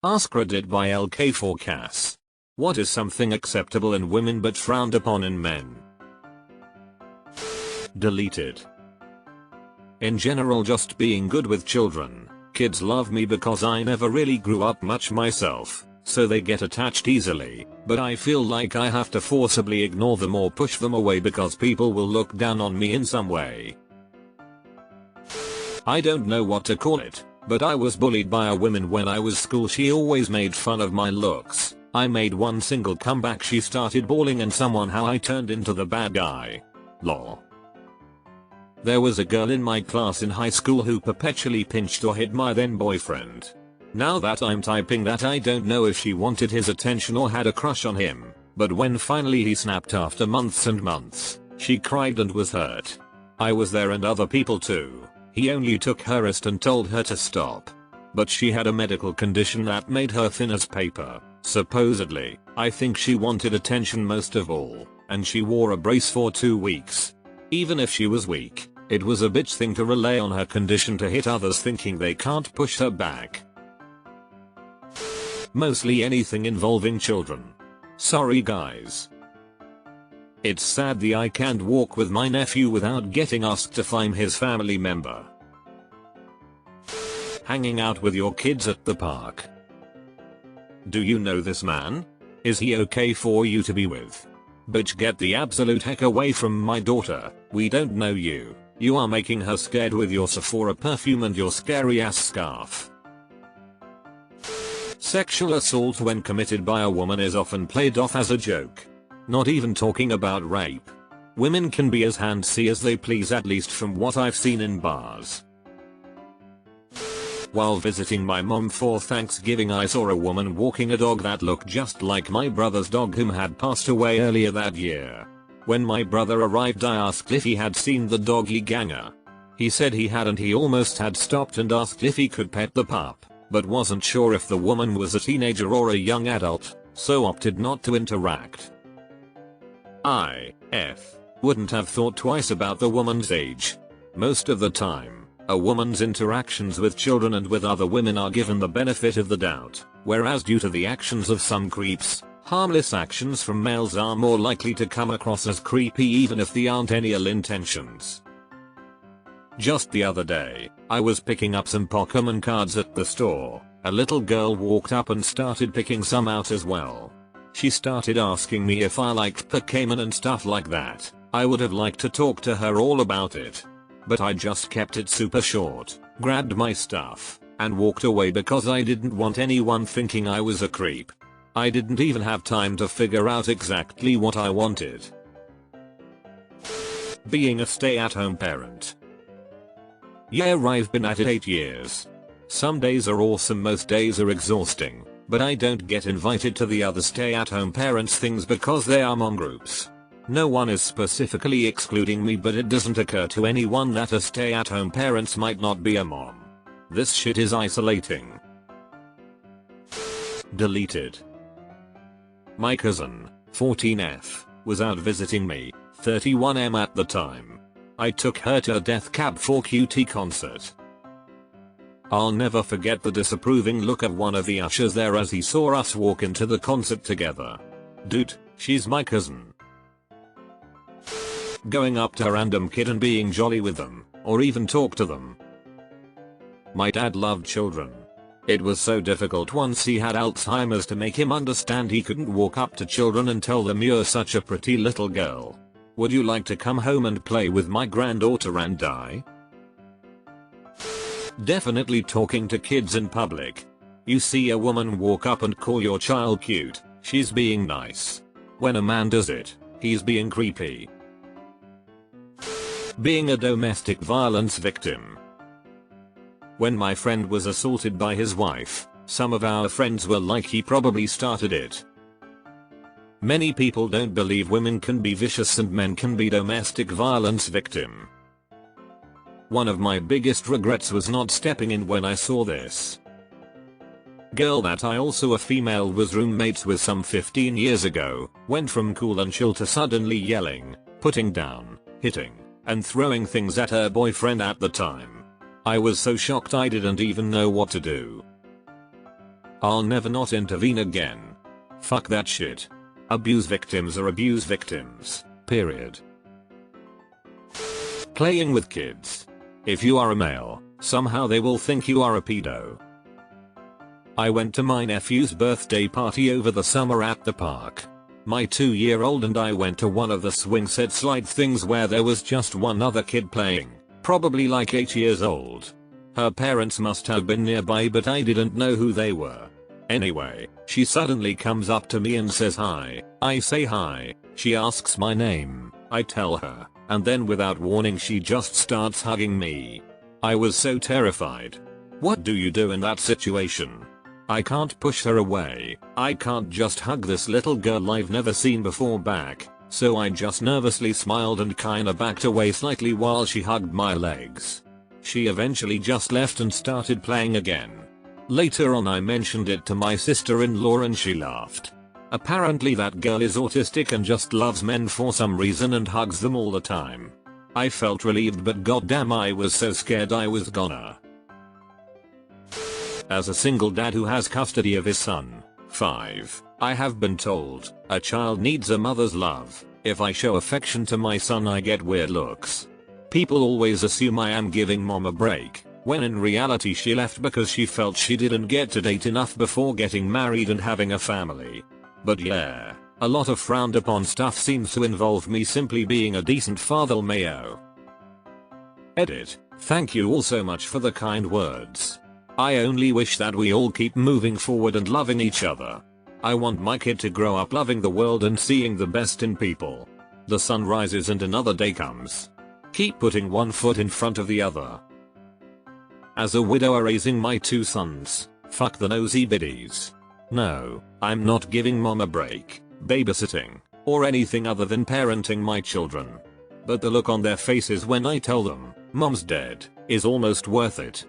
AskReddit by LK4Cas. What is something acceptable in women but frowned upon in men? Deleted. In general, just being good with children. Kids love me because I never really grew up much myself, so they get attached easily, but I feel like I have to forcibly ignore them or push them away because people will look down on me in some way. I don't know what to call it, but I was bullied by a woman when I was school. She always made fun of my looks. I made one single comeback, she started bawling, and somehow I turned into the bad guy. Lol. There was a girl in my class in high school who perpetually pinched or hit my then boyfriend. Now that I'm typing that, I don't know if she wanted his attention or had a crush on him, but when finally he snapped after months and months, she cried and was hurt. I was there and other people too. He only took her wrist and told her to stop. But she had a medical condition that made her thin as paper, supposedly. I think she wanted attention most of all, and she wore a brace for 2 weeks. Even if she was weak, it was a bitch thing to rely on her condition to hit others thinking they can't push her back. Mostly anything involving children. Sorry guys. It's sad that I can't walk with my nephew without getting asked if I'm his family member. Hanging out with your kids at the park. Do you know this man? Is he okay for you to be with? Bitch, get the absolute heck away from my daughter. We don't know you. You are making her scared with your Sephora perfume and your scary ass scarf. Sexual assault when committed by a woman is often played off as a joke. Not even talking about rape. Women can be as handsy as they please, at least from what I've seen in bars. While visiting my mom for Thanksgiving, I saw a woman walking a dog that looked just like my brother's dog, whom had passed away earlier that year. When my brother arrived, I asked if he had seen the doggy ganger. He said he hadn't. He almost had stopped and asked if he could pet the pup, but wasn't sure if the woman was a teenager or a young adult, so opted not to interact. Wouldn't have thought twice about the woman's age. Most of the time, a woman's interactions with children and with other women are given the benefit of the doubt, whereas due to the actions of some creeps, harmless actions from males are more likely to come across as creepy even if there aren't any ill intentions. Just the other day, I was picking up some Pokemon cards at the store. A little girl walked up and started picking some out as well. She started asking me if I liked Pokemon and stuff like that. I would have liked to talk to her all about it, but I just kept it super short, grabbed my stuff, and walked away because I didn't want anyone thinking I was a creep. I didn't even have time to figure out exactly what I wanted. Being a stay-at-home parent. Yeah, I've been at it 8 years. Some days are awesome, most days are exhausting, but I don't get invited to the other stay-at-home parents things because they are mom groups. No one is specifically excluding me, but it doesn't occur to anyone that a stay-at-home parent might not be a mom. This shit is isolating. Deleted. My cousin, 14F, was out visiting me, 31M at the time. I took her to a Death Cab for Cutie concert. I'll never forget the disapproving look of one of the ushers there as he saw us walk into the concert together. Dude, she's my cousin. Going up to a random kid and being jolly with them, or even talk to them. My dad loved children. It was so difficult once he had Alzheimer's to make him understand he couldn't walk up to children and tell them, "You're such a pretty little girl. Would you like to come home and play with my granddaughter and I?" Definitely talking to kids in public. You see a woman walk up and call your child cute, she's being nice. When a man does it, he's being creepy. Being a domestic violence victim. When my friend was assaulted by his wife, some of our friends were like, he probably started it. Many people don't believe women can be vicious and men can be domestic violence victim. One of my biggest regrets was not stepping in when I saw this. Girl that I, also a female, was roommates with some 15 years ago, went from cool and chill to suddenly yelling, putting down, hitting, and throwing things at her boyfriend at the time. I was so shocked I didn't even know what to do. I'll never not intervene again. Fuck that shit. Abuse victims are abuse victims. Period. Playing with kids. If you are a male, somehow they will think you are a pedo. I went to my nephew's birthday party over the summer at the park. My 2-year-old and I went to one of the swing set slide things where there was just one other kid playing, probably like 8 years old. Her parents must have been nearby, but I didn't know who they were. Anyway, she suddenly comes up to me and says hi. I say hi. She asks my name. I tell her, and then without warning she just starts hugging me. I was so terrified. What do you do in that situation? I can't push her away. I can't just hug this little girl I've never seen before back, so I just nervously smiled and kinda backed away slightly while she hugged my legs. She eventually just left and started playing again. Later on I mentioned it to my sister-in-law and she laughed. Apparently that girl is autistic and just loves men for some reason and hugs them all the time. I felt relieved, but goddamn I was so scared I was gonna. As a single dad who has custody of his son, 5, I have been told, a child needs a mother's love. If I show affection to my son I get weird looks. People always assume I am giving mom a break, when in reality she left because she felt she didn't get to date enough before getting married and having a family. But yeah, a lot of frowned upon stuff seems to involve me simply being a decent father mayo. Edit. Thank you all so much for the kind words. I only wish that we all keep moving forward and loving each other. I want my kid to grow up loving the world and seeing the best in people. The sun rises and another day comes. Keep putting one foot in front of the other. As a widower raising my 2 sons, fuck the nosy biddies. No, I'm not giving mom a break, babysitting, or anything other than parenting my children. But the look on their faces when I tell them, mom's dead, is almost worth it.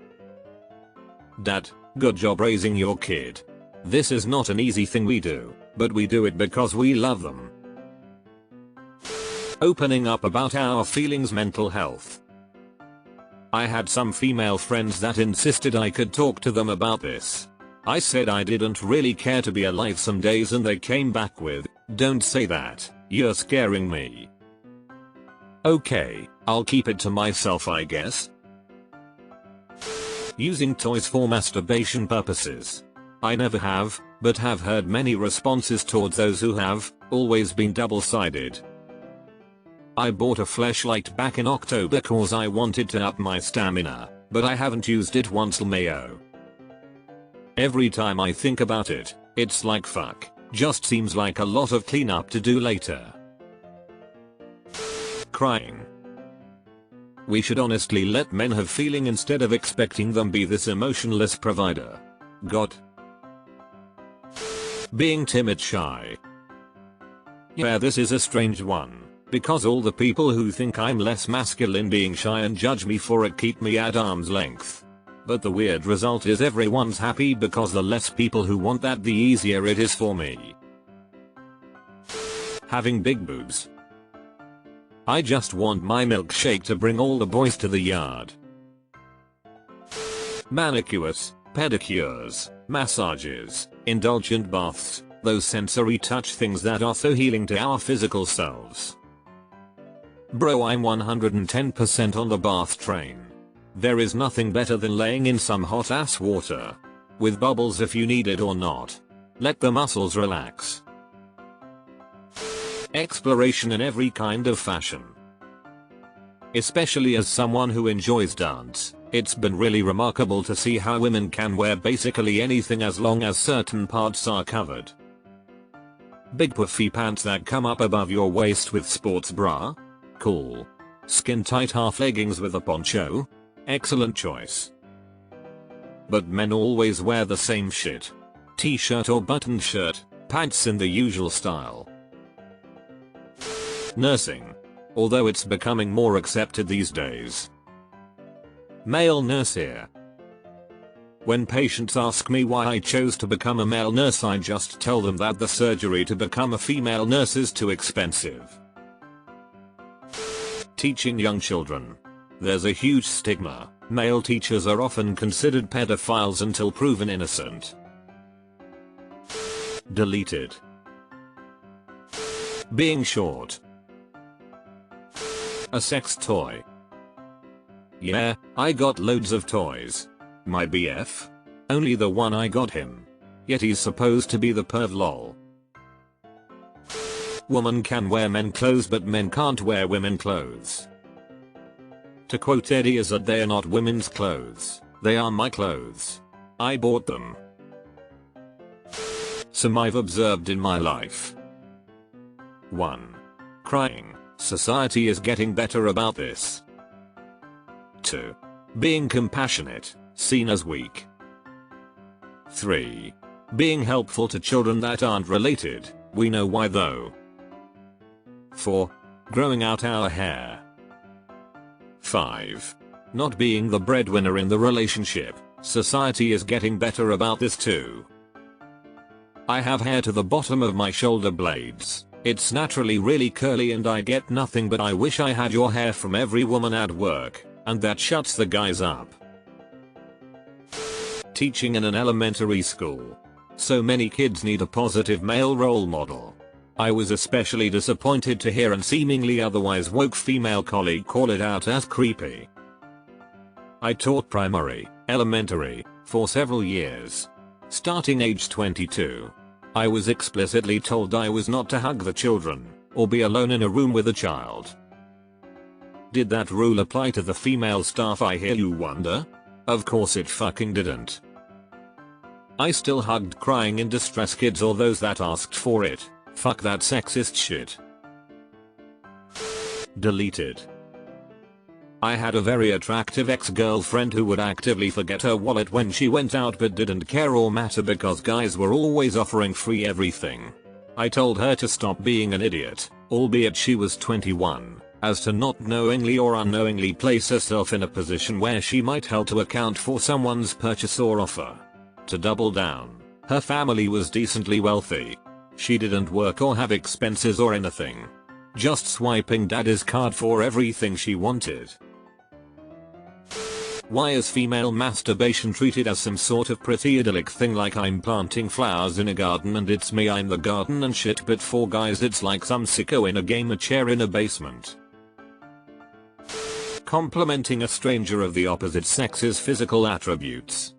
Dad, good job raising your kid. This is not an easy thing we do, but we do it because we love them. Opening up about our feelings, mental health. I had some female friends that insisted I could talk to them about this. I said I didn't really care to be alive some days and they came back with, don't say that, you're scaring me. Okay, I'll keep it to myself I guess. Using toys for masturbation purposes. I never have, but have heard many responses towards those who have, always been double-sided. I bought a fleshlight back in October cause I wanted to up my stamina, but I haven't used it once mayo. Every time I think about it, it's like fuck, just seems like a lot of cleanup to do later. Crying. We should honestly let men have feeling instead of expecting them be this emotionless provider. God. Being timid, shy. Yeah, this is a strange one, because all the people who think I'm less masculine being shy and judge me for it keep me at arm's length. But the weird result is everyone's happy because the less people who want that the easier it is for me. Having big boobs. I just want my milkshake to bring all the boys to the yard. Manicures, pedicures, massages, indulgent baths, those sensory touch things that are so healing to our physical selves. Bro, I'm 110% on the bath train. There is nothing better than laying in some hot ass water. With bubbles if you need it or not. Let the muscles relax. Exploration in every kind of fashion. Especially as someone who enjoys dance, it's been really remarkable to see how women can wear basically anything as long as certain parts are covered. Big puffy pants that come up above your waist with sports bra? Cool. Skin tight half leggings with a poncho? Excellent choice. But men always wear the same shit. T-shirt or button shirt, pants in the usual style. Nursing. Although it's becoming more accepted these days. Male nurse here. When patients ask me why I chose to become a male nurse, I just tell them that the surgery to become a female nurse is too expensive. Teaching young children. There's a huge stigma. Male teachers are often considered pedophiles until proven innocent. Deleted. Being short. A sex toy. Yeah, I got loads of toys. My BF? Only the one I got him. Yet he's supposed to be the perv lol. Woman can wear men clothes but men can't wear women clothes. To quote Eddie is that they are not women's clothes, they are my clothes. I bought them. Some I've observed in my life. 1. Crying. Society is getting better about this. 2. Being compassionate, seen as weak. 3. Being helpful to children that aren't related, we know why though. 4. Growing out our hair. 5. Not being the breadwinner in the relationship, society is getting better about this too. I have hair to the bottom of my shoulder blades. It's naturally really curly and I get nothing but I wish I had your hair from every woman at work, and that shuts the guys up. Teaching in an elementary school. So many kids need a positive male role model. I was especially disappointed to hear an seemingly otherwise woke female colleague call it out as creepy. I taught primary, elementary, for several years. Starting age 22. I was explicitly told I was not to hug the children, or be alone in a room with a child. Did that rule apply to the female staff, I hear you wonder? Of course it fucking didn't. I still hugged crying in distress kids or those that asked for it. Fuck that sexist shit. Deleted. I had a very attractive ex-girlfriend who would actively forget her wallet when she went out but didn't care or matter because guys were always offering free everything. I told her to stop being an idiot, albeit she was 21, as to not knowingly or unknowingly place herself in a position where she might help to account for someone's purchase or offer. To double down, her family was decently wealthy. She didn't work or have expenses or anything. Just swiping daddy's card for everything she wanted. Why is female masturbation treated as some sort of pretty idyllic thing like I'm planting flowers in a garden and it's me, I'm the garden and shit, but for guys it's like some sicko in a gamer chair in a basement. Complimenting a stranger of the opposite sex's physical attributes.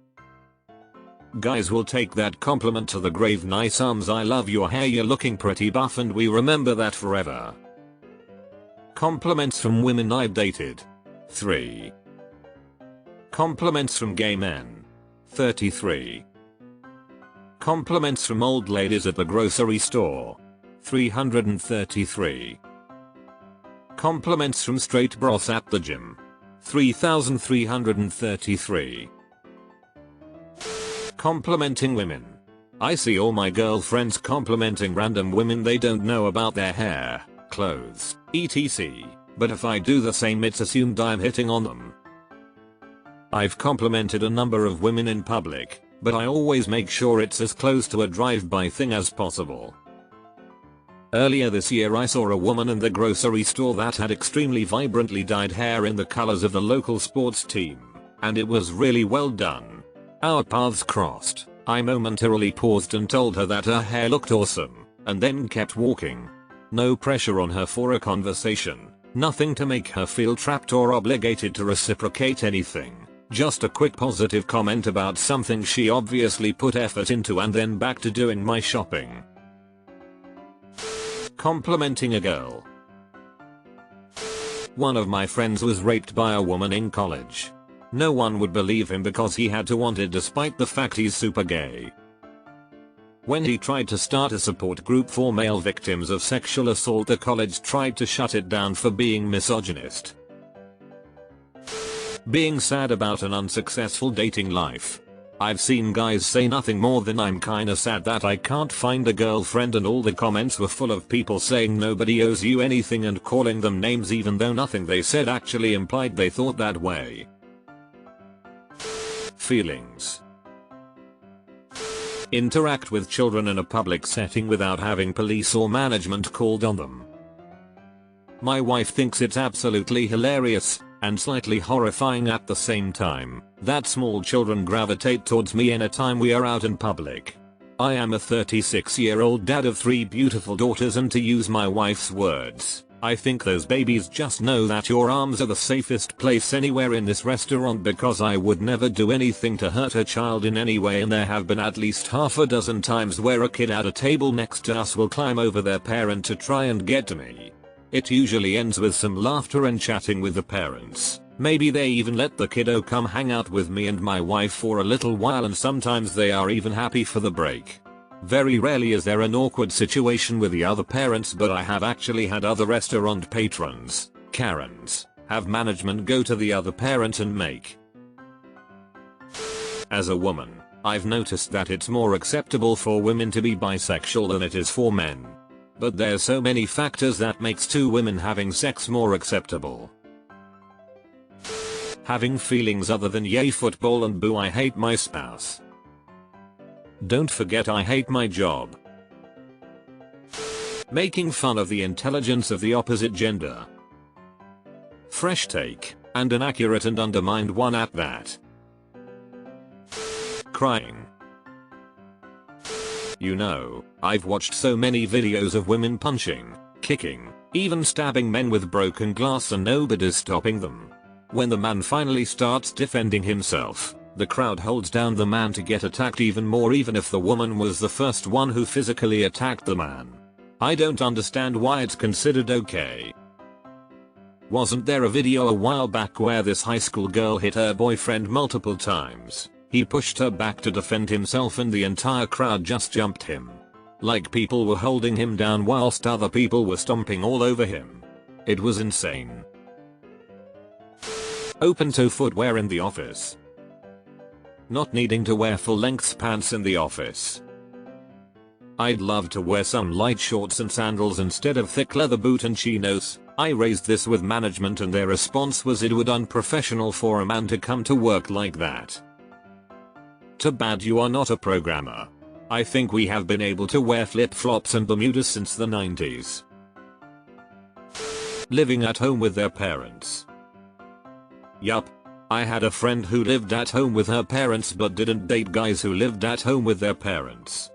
Guys will take that compliment to the grave. Nice arms, I love your hair, you're looking pretty buff, and we remember that forever. Compliments from women I've dated. 3. Compliments from gay men. 33. Compliments from old ladies at the grocery store. 333. Compliments from straight bros at the gym. 3333. Complimenting women. I see all my girlfriends complimenting random women they don't know about their hair, clothes, etc. But if I do the same it's assumed I'm hitting on them. I've complimented a number of women in public, but I always make sure it's as close to a drive-by thing as possible. Earlier this year I saw a woman in the grocery store that had extremely vibrantly dyed hair in the colors of the local sports team, and it was really well done. Our paths crossed. I momentarily paused and told her that her hair looked awesome, and then kept walking. No pressure on her for a conversation, nothing to make her feel trapped or obligated to reciprocate anything. Just a quick positive comment about something she obviously put effort into, and then back to doing my shopping. Complimenting a girl. One of my friends was raped by a woman in college. No one would believe him because he had to want it despite the fact he's super gay. When he tried to start a support group for male victims of sexual assault, the college tried to shut it down for being misogynist. Being sad about an unsuccessful dating life. I've seen guys say nothing more than I'm kinda sad that I can't find a girlfriend, and all the comments were full of people saying nobody owes you anything and calling them names even though nothing they said actually implied they thought that way. Feelings. Interact with children in a public setting without having police or management called on them. My wife thinks it's absolutely hilarious, and slightly horrifying at the same time, that small children gravitate towards me anytime we are out in public. I am a 36-year-old dad of 3 beautiful daughters, and to use my wife's words, I think those babies just know that your arms are the safest place anywhere in this restaurant, because I would never do anything to hurt a child in any way, and there have been at least half a dozen times where a kid at a table next to us will climb over their parent to try and get to me. It usually ends with some laughter and chatting with the parents. Maybe they even let the kiddo come hang out with me and my wife for a little while, and sometimes they are even happy for the break. Very rarely is there an awkward situation with the other parents, but I have actually had other restaurant patrons, Karens, have management go to the other parent and make. As a woman, I've noticed that it's more acceptable for women to be bisexual than it is for men. But there's so many factors that makes 2 women having sex more acceptable. Having feelings other than yay football and boo I hate my spouse. Don't forget I hate my job. Making fun of the intelligence of the opposite gender. Fresh take, and an accurate and undermined one at that. Crying. You know, I've watched so many videos of women punching, kicking, even stabbing men with broken glass, and nobody's stopping them. When the man finally starts defending himself, the crowd holds down the man to get attacked even more, even if the woman was the first one who physically attacked the man. I don't understand why it's considered okay. Wasn't there a video a while back where this high school girl hit her boyfriend multiple times? He pushed her back to defend himself and the entire crowd just jumped him. Like people were holding him down whilst other people were stomping all over him. It was insane. Open-toe footwear in the office. Not needing to wear full-length pants in the office. I'd love to wear some light shorts and sandals instead of thick leather boot and chinos. I raised this with management and their response was it would unprofessional for a man to come to work like that. Too bad you are not a programmer. I think we have been able to wear flip-flops and Bermudas since the 90s. Living at home with their parents. Yup. I had a friend who lived at home with her parents but didn't date guys who lived at home with their parents.